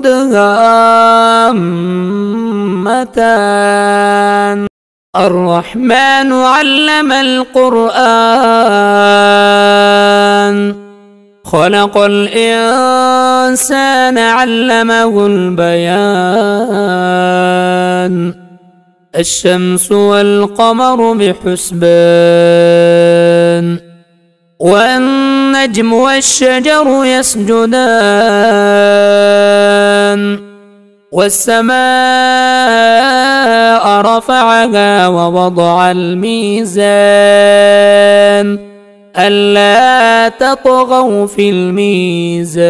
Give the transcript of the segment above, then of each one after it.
مدهامتان. الرحمن علم القرآن خلق الإنسان علمه البيان. الشمس والقمر بحسبان والنجم والشجر يسجدان. والسماء رفعها ووضع الميزان ألا تطغوا في الميزان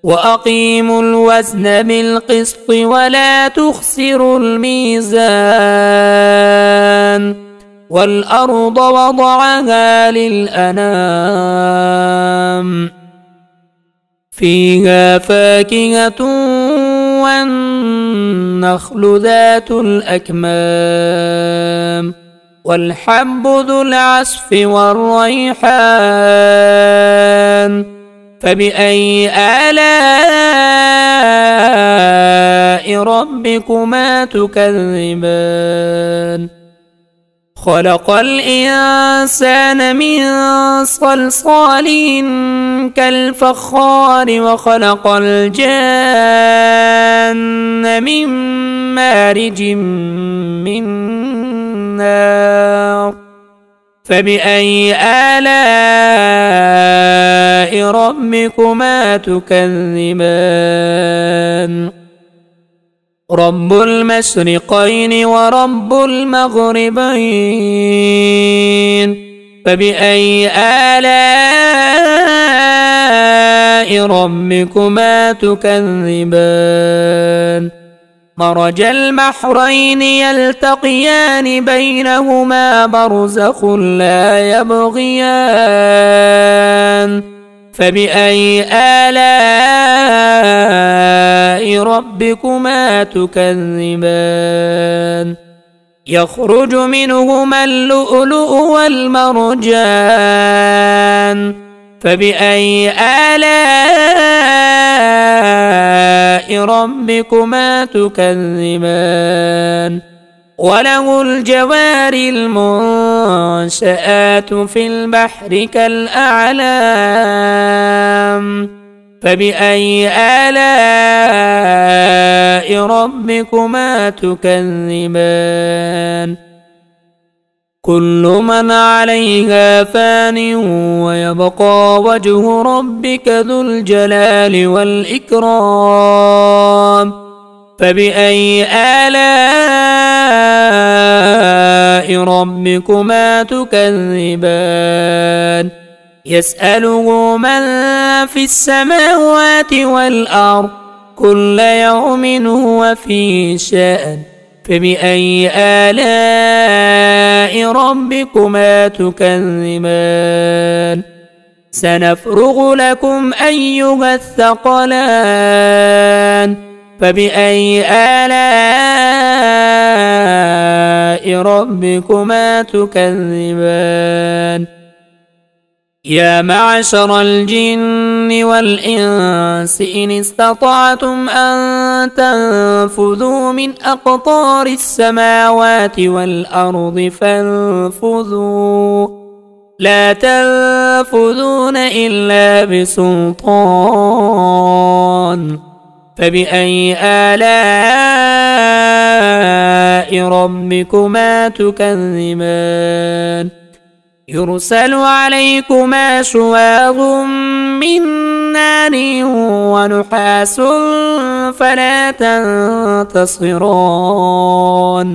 وأقيموا الوزن بالقسط ولا تخسروا الميزان. والأرض وضعها للأنام فيها فاكهة والنخل ذات الأكمام والحب ذو العصف والريحان. فبأي آلاء ربكما تكذبان. خلق الإنسان من صلصال كالفخار وخلق الجان من مارج من نار. فبأي آلاء ربكما تكذبان. رب المشرقين ورب المغربين. فبأي آلاء ربكما تكذبان. مرج البحرين يلتقيان بينهما برزخ لا يبغيان. فبأي آلاء ربكما تكذبان. يخرج منهما اللؤلؤ والمرجان. فبأي آلاء ربكما تكذبان. وله الجوار المنشآت في البحر كالأعلام. فبأي آلاء ربكما تكذبان. كل من عليها فان ويبقى وجه ربك ذو الجلال والإكرام. فبأي آلاء ربكما تكذبان. يسأله من في السماوات والأرض كل يوم هو في شأن. فبأي آلاء ربكما تكذبان. سنفرغ لكم أيها الثقلان. فبأي آلاء ربكما تكذبان. يا معشر الجن والإنس إن استطعتم أن تنفذوا من أقطار السماوات والأرض فانفذوا لا تنفذون إلا بسلطان. فبأي آلاء ربكما تكذبان. يرسل عليكما شواظ من نار ونحاس فلا تنتصران.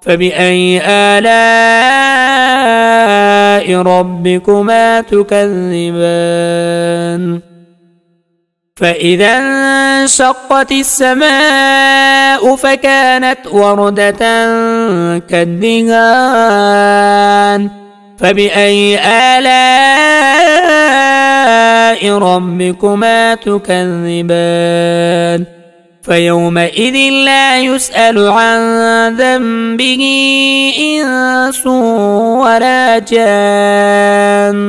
فبأي آلاء ربكما تكذبان. فإذا انشقت السماء فكانت وردة كالدهان. فبأي آلاء ربكما تكذبان. فيومئذ لا يسأل عن ذنبه إنس ولا جان.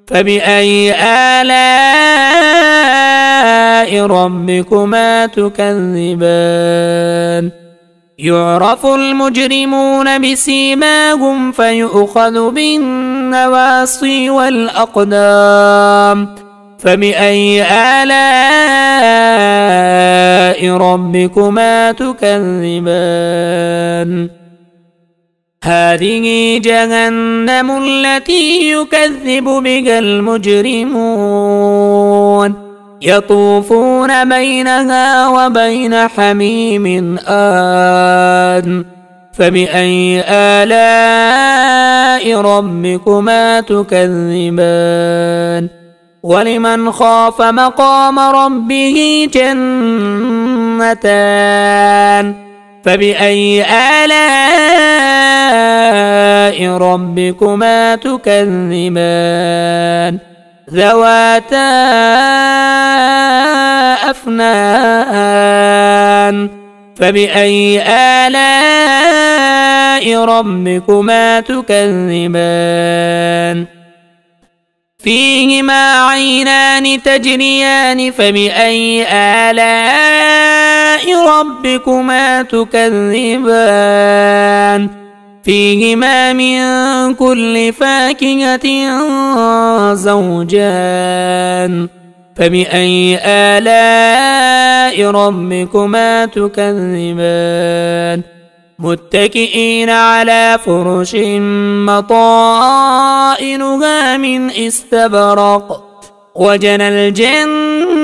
فبأي آلاء آلاء ربكما تكذبان يعرف المجرمون بسيماهم فيؤخذ بالنواصي والأقدام فبأي آلاء ربكما تكذبان هذه جهنم التي يكذب بها المجرمون يطوفون بينها وبين حميم آن فبأي آلاء ربكما تكذبان ولمن خاف مقام ربه جنتان فبأي آلاء ربكما تكذبان ذواتا أفنان فبأي آلاء ربكما تكذبان فيهما عينان تجريان فبأي آلاء ربكما تكذبان فيهما من كل فاكهة زوجان فبأي آلاء ربكما تكذبان متكئين على فرش مطائنها من استبرق وجنى الجنتين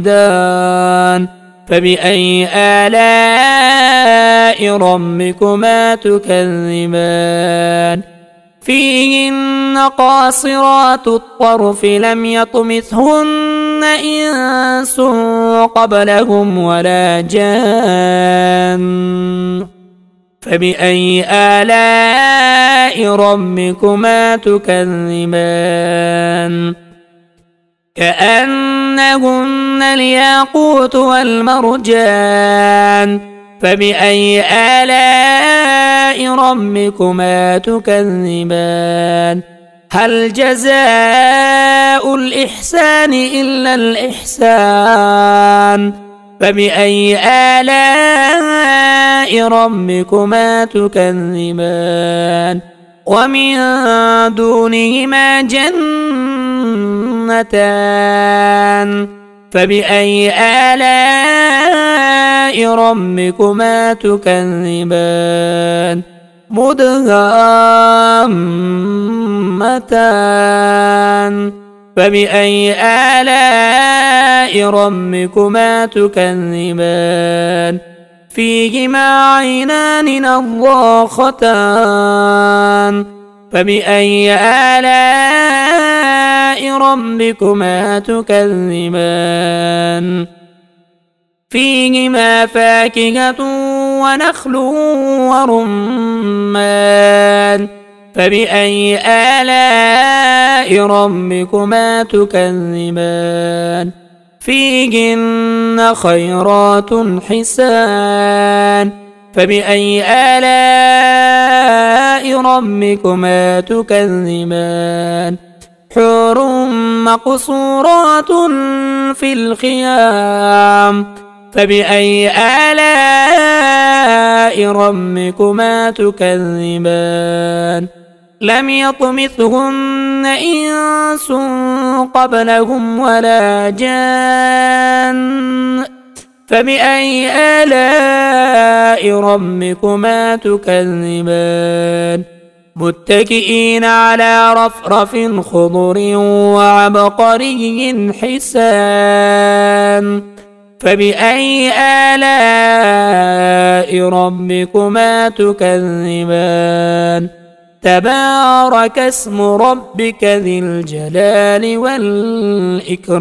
دان فبأي آلاء ربكما تكذبان فيهن قاصرات الطرف لم يطمثهن إنس قبلهم ولا جان فبأي آلاء ربكما تكذبان كأنهن الياقوت والمرجان فبأي آلاء ربكما تكذبان هل جزاء الإحسان إلا الإحسان فبأي آلاء ربكما تكذبان ومن دونهما جنتان فبأي آلاء ربكما تكذبان مدهامتان فبأي آلاء ربكما تكذبان فيهما عينان نضاختان فبأي آلاء ربكما تكذبان فيهما فاكهة ونخل ورمان فبأي آلاء ربكما تكذبان فيهن خيرات حسان فبأي آلاء ربكما تكذبان حور مقصورات في الخيام فبأي آلاء ربكما تكذبان لم يطمثهن إنس قبلهم ولا جان فبأي آلاء ربكما تكذبان متكئين على رفرف خضر وعبقري حسان فبأي آلاء ربكما تكذبان تبارك اسم ربك ذي الجلال والإكرام